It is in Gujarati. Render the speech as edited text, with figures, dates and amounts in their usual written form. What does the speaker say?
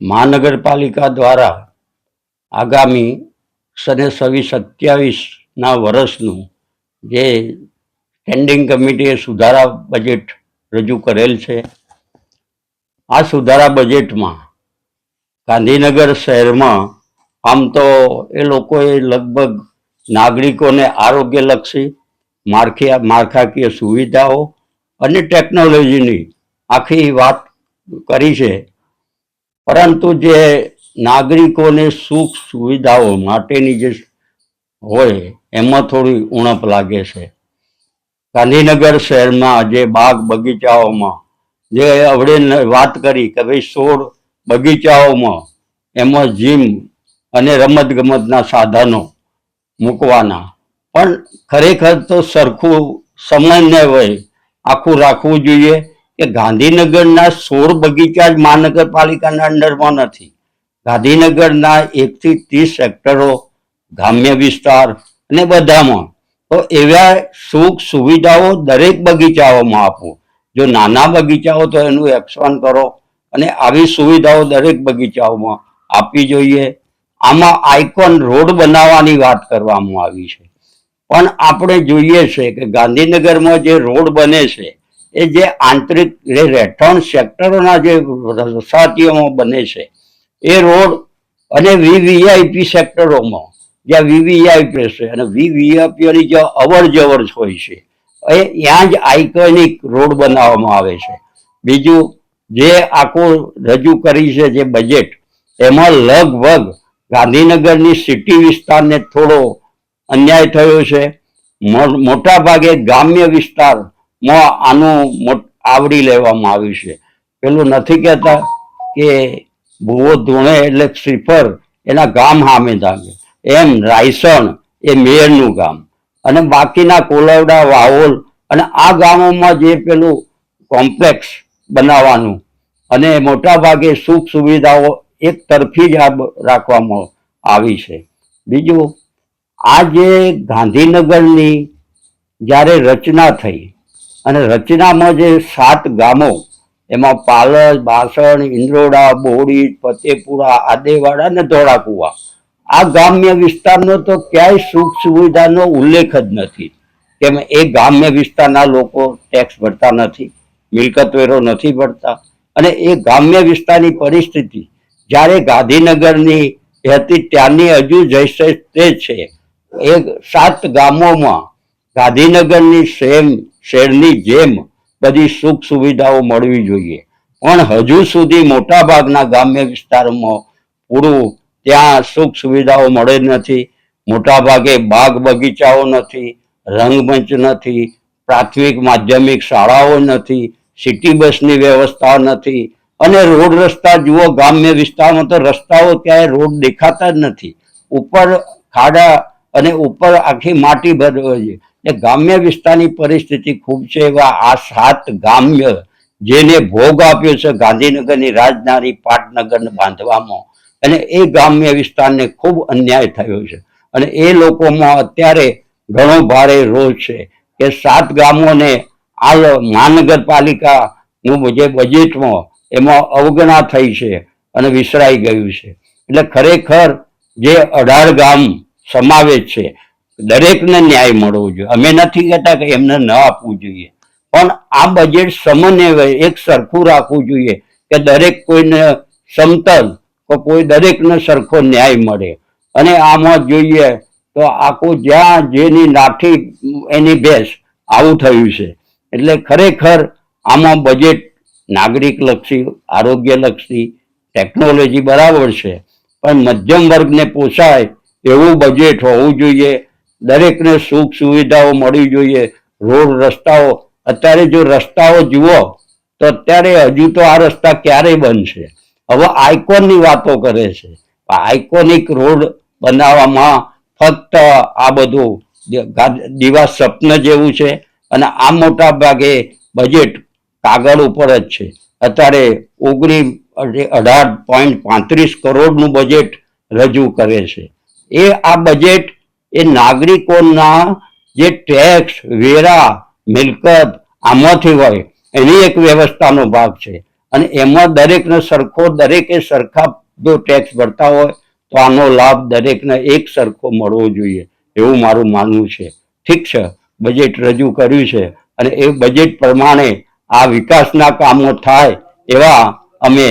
મહાનગરપાલિકા દ્વારા આગામી સને 26-27ના વર્ષનું જે સ્ટેન્ડિંગ કમિટીએ સુધારા બજેટ રજૂ કરેલ છે, આ સુધારા બજેટમાં ગાંધીનગર શહેરમાં આમ તો એ લોકોએ લગભગ નાગરિકોને આરોગ્યલક્ષી માળખાકીય સુવિધાઓ અને ટેકનોલોજીની આખી વાત કરી છે, પરંતુ જે નાગરિકોને સુખ સુવિધાઓ માટેની જે હોય એમાં થોડી ઉણપ લાગે છે. ગાંધીનગર શહેરમાં જે બાગ બગીચાઓમાં જે આપણે વાત કરી કે ભાઈ 16 બગીચાઓમાં એમાં જીમ અને રમતગમતના સાધનો મૂકવાના, પણ ખરેખર તો સરખું સમન્વય હોય આખું રાખવું જોઈએ કે ગાંધીનગરના 16 બગીચા જ મહાનગરપાલિકાના અંડરમાં નથી. ગાંધીનગરના 1 થી 30 સેક્ટરો, ગ્રામ્ય વિસ્તાર અને બધામાં તો એવા સુખ સુવિધાઓ દરેક બગીચાઓમાં આપો. જો નાના બગીચાઓ તો એનું એક્સપાન્ડ કરો અને આવી સુવિધાઓ દરેક બગીચાઓમાં આપવી જોઈએ. આમાં આઇકોન રોડ બનાવવાની વાત કરવામાં આવી છે, પણ આપણે જોઈએ છે કે ગાંધીનગરમાં જે રોડ બને છે એ જે આંતરિક રહેઠાણ સેક્ટરોના જે વસાહતીઓમાં બને છે એ રોડ અને વીવીઆઈપી સેક્ટરોમાં જ્યાં વીવીઆઈપી છે અને વીવીઆઈપીઓની જે અવર જવર હોય છે એ ત્યાં જ આઇકોનિક રોડ બનાવવામાં આવે છે. બીજું જે આખું રજૂ કરી છે જે બજેટ, એમાં લગભગ ગાંધીનગરની સિટી વિસ્તારને થોડો અન્યાય થયો છે. મોટા ભાગે ગ્રામ્ય વિસ્તારમાં આનું આવરી લેવામાં આવ્યું છે. પેલું નથી કહેતા કે ભૂવો ધૂણે એટલે શ્રીફળ એના ગામ સામે ધાગે, એમ રાયસણ એ મેયરનું ગામ અને બાકીના કોલવડા, વાવોલ અને આ ગામોમાં જે પેલું કોમ્પ્લેક્સ બનાવવાનું અને મોટા ભાગે સુખ સુવિધાઓ એક તરફી જ રાખવામાં આવી છે. બીજું, આ જે ગાંધીનગરની જ્યારે રચના થઈ અને રચનામાં જે 7 ગામો એમાં પાલજ, બાસણ, ઇન્દ્રોડા, બોડી, ફતેપુરા, આદેવાડા અને ધોળાકુવા, આ ગ્રામ્ય વિસ્તારનો તો ક્યાંય સુખ સુવિધાનો ઉલ્લેખ જ નથી. કેમ એ ગ્રામ્ય વિસ્તારના લોકો ટેક્સ ભરતા નથી, મિલકત વેરો નથી ભરતા, અને એ ગ્રામ્ય વિસ્તારની પરિસ્થિતિ જ્યારે ગાંધીનગરની હતી ત્યાંની હજુ જૈસે તે છે. એ 7 ગામોમાં ગાંધીનગરની શહેરની જેમ બધી સુખ સુવિધાઓ મળવી જોઈએ, પણ હજુ સુધી મોટા ભાગના ગ્રામ્ય વિસ્તારોમાં પૂરું ત્યાં સુખ સુવિધાઓ મળે નથી. મોટા ભાગે બાગ બગીચાઓ નથી, રંગમંચ નથી, પ્રાથમિક માધ્યમિક શાળાઓ નથી, સિટી બસની વ્યવસ્થા નથી, અને રોડ રસ્તા જુઓ ગ્રામ્ય વિસ્તારમાં તો રસ્તાઓ ક્યાંય રોડ દેખાતા જ નથી. ઉપર ખાડા અને ઉપર આખી માટી ભરવી છે. ગ્રામ્ય વિસ્તારની પરિસ્થિતિ ખૂબ છે. એવા આ 7 ગ્રામ્ય જેને ભોગ આપ્યો છે ગાંધીનગરની રાજધાની પાટનગરને બાંધવામાં, અને એ ગ્રામ્ય વિસ્તારને ખૂબ અન્યાય થયો છે. અને એ લોકોમાં અત્યારે ઘણો ભારે રોષ છે કે 7 ગામોને આ મહાનગરપાલિકાનું જે બજેટમાં એમાં અવગણના થઈ છે અને વિસરાઈ ગયું છે. એટલે ખરેખર જે 18 ગામ સમાવેશ છે, દરેકને ન્યાય મળવો જોઈએ. અમે નથી કહેતા કે એમને ન આપવું જોઈએ, પણ આ બજેટ સમન્વય એક સરખું રાખવું જોઈએ કે દરેક કોઈને સમતલ, તો કોઈ દરેકને સરખો ન્યાય મળે. અને આમાં જોઈએ તો આખું જ્યાં જેની લાઠી એની ભેંસ આવું થયું છે. એટલે ખરેખર આમાં બજેટ નાગરિકલક્ષી, આરોગ્યલક્ષી, ટેકનોલોજી બરાબર છે, પણ મધ્યમ વર્ગને પોસાય એવું બજેટ હોવું જોઈએ. દરેકને સુખ સુવિધાઓ મળવી જોઈએ. રોડ રસ્તાઓ, અત્યારે જો રસ્તાઓ જુઓ તો અત્યારે હજુ તો આ રસ્તા ક્યારે બનશે? હવે આઇકોનની વાતો કરે છે. આઇકોનિક રોડ બનાવવામાં ફક્ત આ બધું દિવા સ્વપ્ન જેવું છે, અને આ મોટા ભાગે બજેટ કાગળ ઉપર જ છે. અત્યારે 18.35 કરોડનું બજેટ રજૂ કરે છે. એ આ બજેટ એ નાગરિકોના જે ટેક્સ, વેરા, મિલકત આમાંથી હોય એની એક વ્યવસ્થાનો ભાગ છે. અને એમાં દરેકને સરખો, દરેકે સરખા જો ટેક્સ ભરતા હોય તો આનો લાભ દરેકને એક સરખો મળવો જોઈએ એવું મારું માનવું છે. ઠીક છે, બજેટ રજૂ કર્યું છે અને એ બજેટ પ્રમાણે આ વિકાસના કામો થાય એવા અમે